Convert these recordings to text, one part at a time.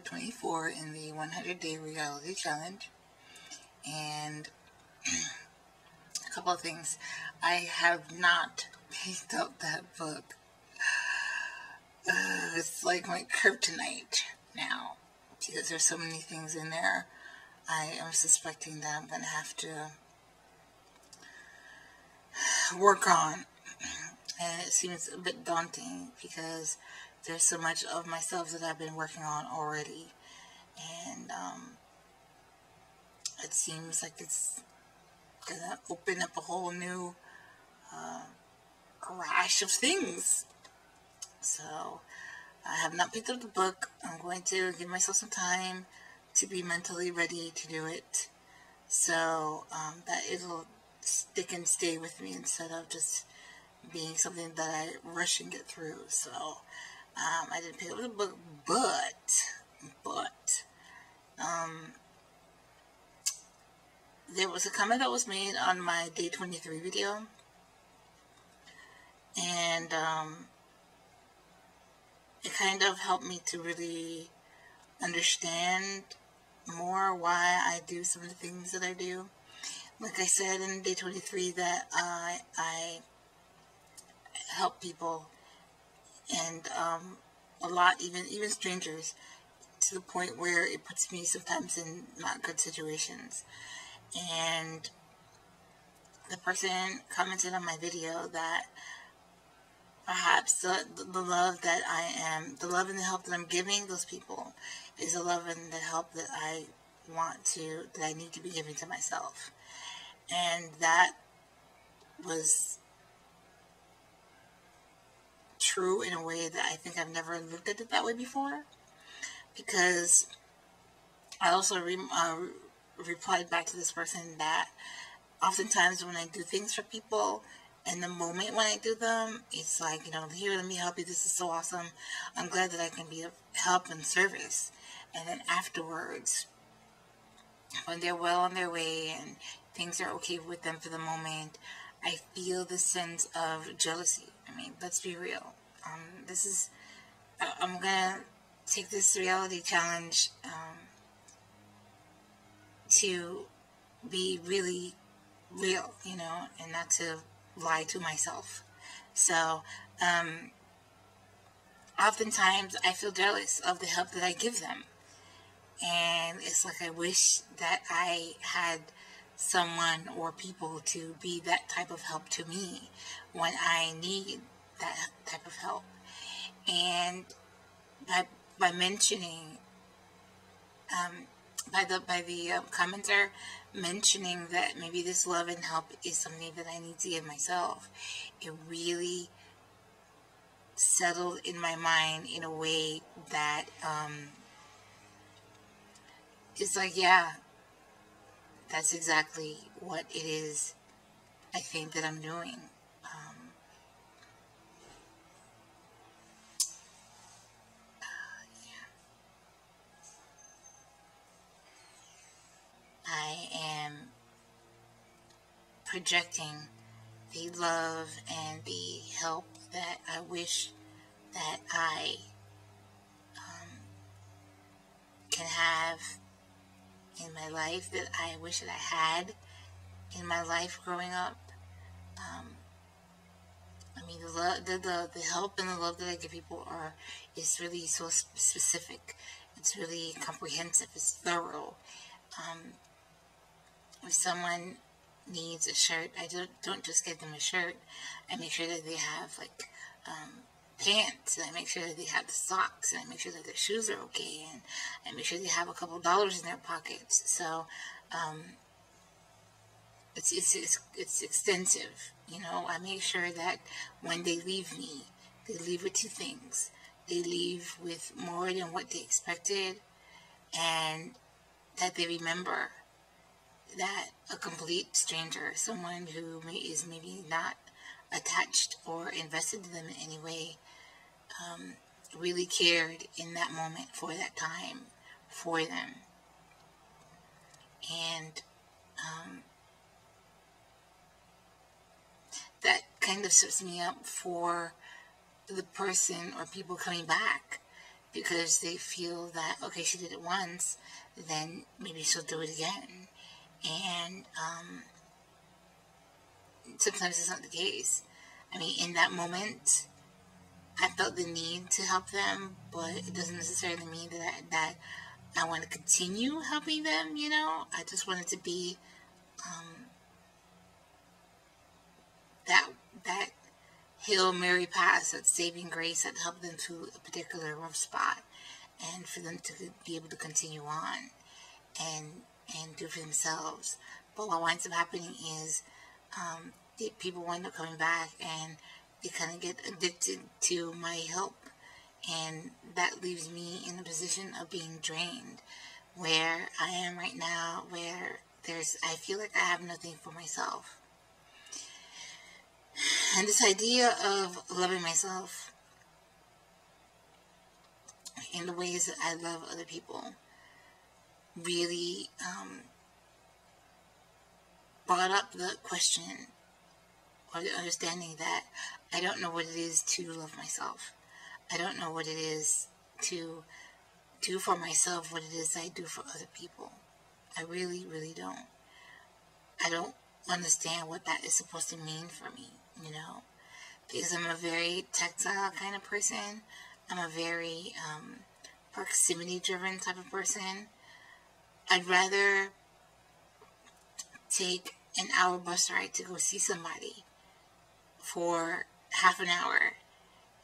episode 24 in the 100-day reality challenge. And a couple of things. I have not picked up that book. It's like my kryptonite now, because there's so many things in there. I am suspecting that I'm going to have to work on. And it seems a bit daunting because there's so much of myself that I've been working on already. And it seems like it's going to open up a whole new rash of things. So I have not picked up the book. I'm going to give myself some time to be mentally ready to do it, so that it'll stick and stay with me instead of just being something that I rush and get through. So I didn't pick up the book, but there was a comment that was made on my day 23 video, and it kind of helped me to really understand more why I do some of the things that I do. Like I said in day 23 that I help people, and a lot, even strangers, to the point where it puts me sometimes in not good situations. And the person commented on my video that perhaps the love that the love and the help that I'm giving those people is the love and the help that I need to be giving to myself. And that was true in a way that I think I've never looked at it that way before, because I also replied back to this person that oftentimes when I do things for people, and the moment when I do them, it's like, here, let me help you, this is so awesome, I'm glad that I can be of help and service. And then afterwards, when they're well on their way and things are okay with them for the moment, I feel this sense of jealousy. I mean, let's be real. I'm gonna take this reality challenge to be really real, and not to lie to myself. So, oftentimes I feel jealous of the help that I give them. And it's like I wish that I had someone or people to be that type of help to me when I need that type of help. And by mentioning, by the commenter mentioning that maybe this love and help is something that I need to give myself, it really settled in my mind in a way that it's like, yeah, that's exactly what it is I think that I'm doing. I am projecting the love and the help that I wish that I can have in my life, that I wish that I had in my life growing up. I mean, the help and the love that I give people is really so specific. It's really comprehensive. It's thorough. If someone needs a shirt, I don't just give them a shirt. I make sure that they have pants, and I make sure that they have the socks, and I make sure that their shoes are okay, and I make sure they have a couple dollars in their pockets. So it's extensive. I make sure that when they leave me, they leave with two things. They leave with more than what they expected, and that they remember that a complete stranger, someone who is maybe not attached or invested in them in any way, really cared in that moment for that time for them. And that kind of sets me up for the person or people coming back, because they feel that, okay, she did it once, then maybe she'll do it again. And sometimes it's not the case. I mean, in that moment, I felt the need to help them, but it doesn't necessarily mean that I want to continue helping them, you know. I just wanted to be that Hail Mary pass, that saving grace that helped them through a particular rough spot, and for them to be able to continue on and do for themselves. But what winds up happening is people wind up coming back, and they kind of get addicted to my help, and that leaves me in a position of being drained, where I am right now, where I feel like I have nothing for myself. And this idea of loving myself in the ways that I love other people really brought up the question or the understanding that I don't know what it is to love myself. I don't know what it is to do for myself what it is I do for other people. I really, really don't. I don't understand what that is supposed to mean for me, you know, because I'm a very tactile kind of person. I'm a very proximity-driven type of person. I'd rather take an hour bus ride to go see somebody for half an hour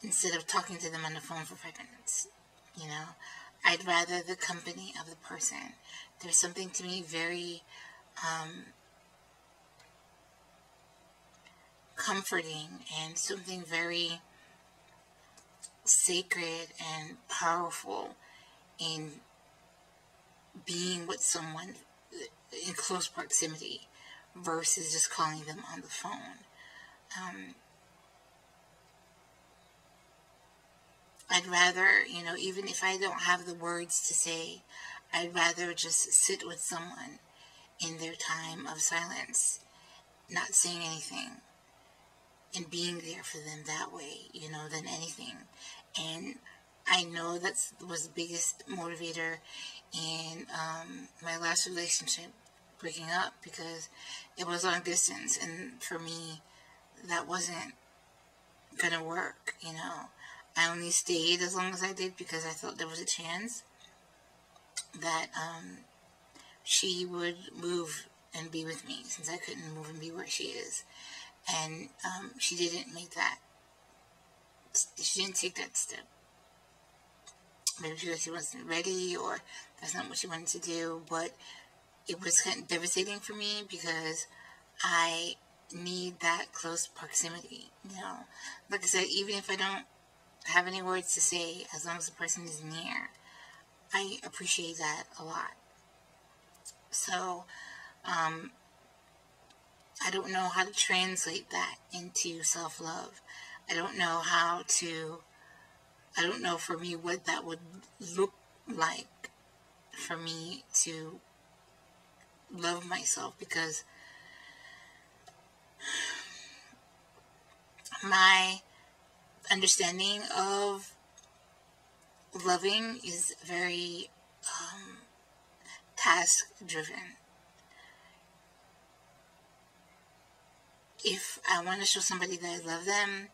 instead of talking to them on the phone for 5 minutes, you know. I'd rather the company of the person. There's something to me very comforting and something very sacred and powerful in being with someone in close proximity versus just calling them on the phone. I'd rather, you know, even if I don't have the words to say, I'd rather just sit with someone in their time of silence, not saying anything, and being there for them that way, you know, than anything. And I know that was the biggest motivator in my last relationship breaking up, because it was long distance, and for me, that wasn't gonna work, you know. I only stayed as long as I did because I thought there was a chance that she would move and be with me, since I couldn't move and be where she is. And she didn't make that. She didn't take that step. Maybe because she wasn't ready, or that's not what she wanted to do. But it was kind of devastating for me because I need that close proximity. You know, like I said, even if I don't have any words to say, as long as the person is near, I appreciate that a lot. So, I don't know how to translate that into self-love. I don't know for me what that would look like for me to love myself, because my understanding of loving is very task-driven. If I want to show somebody that I love them,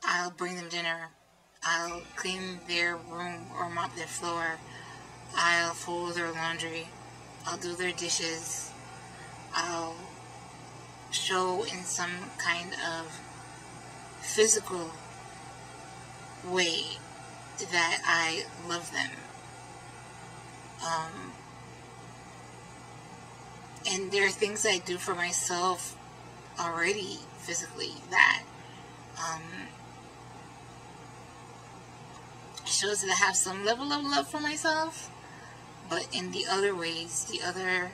I'll bring them dinner. I'll clean their room or mop their floor. I'll fold their laundry. I'll do their dishes. I'll show in some kind of physical way that I love them. And there are things I do for myself already physically that shows that I have some level of love for myself. But in the other ways, the other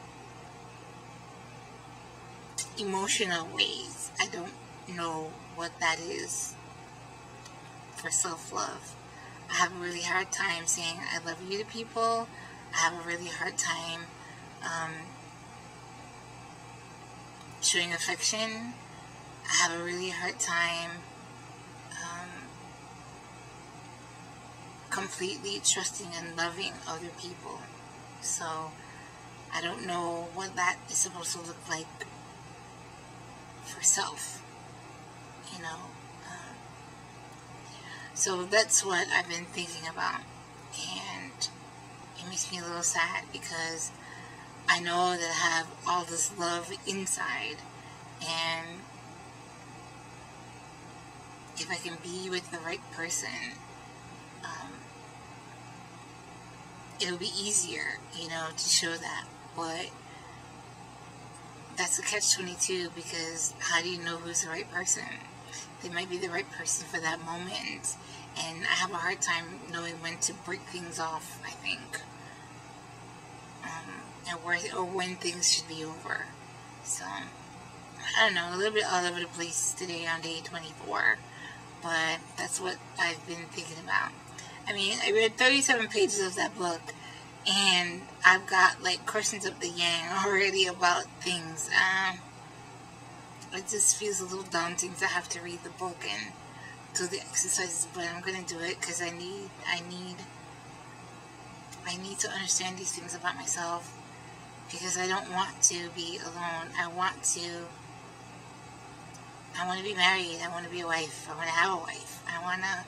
emotional ways, I don't know what that is for self-love. I have a really hard time saying I love you to people. I have a really hard time showing affection. I have a really hard time completely trusting and loving other people. So I don't know what that is supposed to look like for self, you know. So that's what I've been thinking about, and it makes me a little sad because I know that I have all this love inside, and if I can be with the right person, it'll be easier, you know, to show that. But that's a catch-22, because how do you know who's the right person? They might be the right person for that moment, and I have a hard time knowing when to break things off, I think, or when things should be over. So I don't know, a little bit all over the place today on day 24, but that's what I've been thinking about. I mean, I read 37 pages of that book, and I've got like questions up the yang already about things. It just feels a little daunting to have to read the book and do the exercises, but I'm gonna do it because I need to understand these things about myself, because I don't want to be alone. I want to be married. I want to be a wife. I want to have a wife. I want to,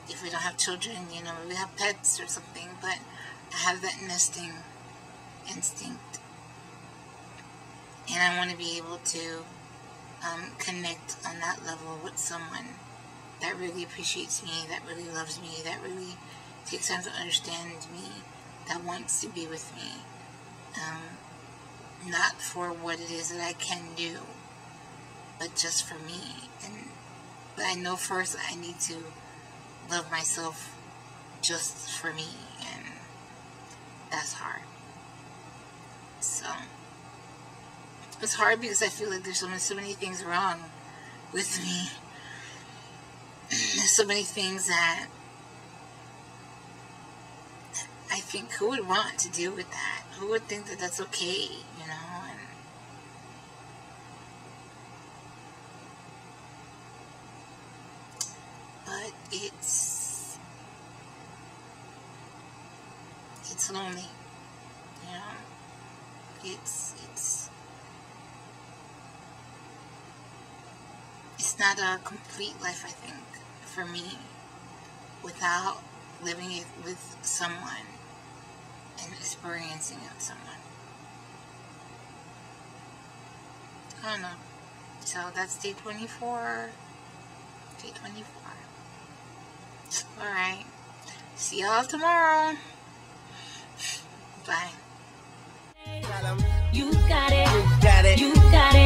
if we don't have children, you know, we have pets or something, but I have that nesting instinct. And I want to be able to connect on that level with someone that really appreciates me, that really loves me, that really takes time to understand me, that wants to be with me. Not for what it is that I can do, but just for me. But I know first I need to love myself just for me, and that's hard. So it's hard because I feel like there's so many things wrong with me. There's so many things that I think, who would want to deal with that? Who would think that that's okay, you know? But it's lonely, you know? It's not a complete life, I think, for me, without living it with someone and experiencing it with someone. I don't know. So that's day 24. Day 24. Alright. See y'all tomorrow. Bye. You got it. You got it. You got it.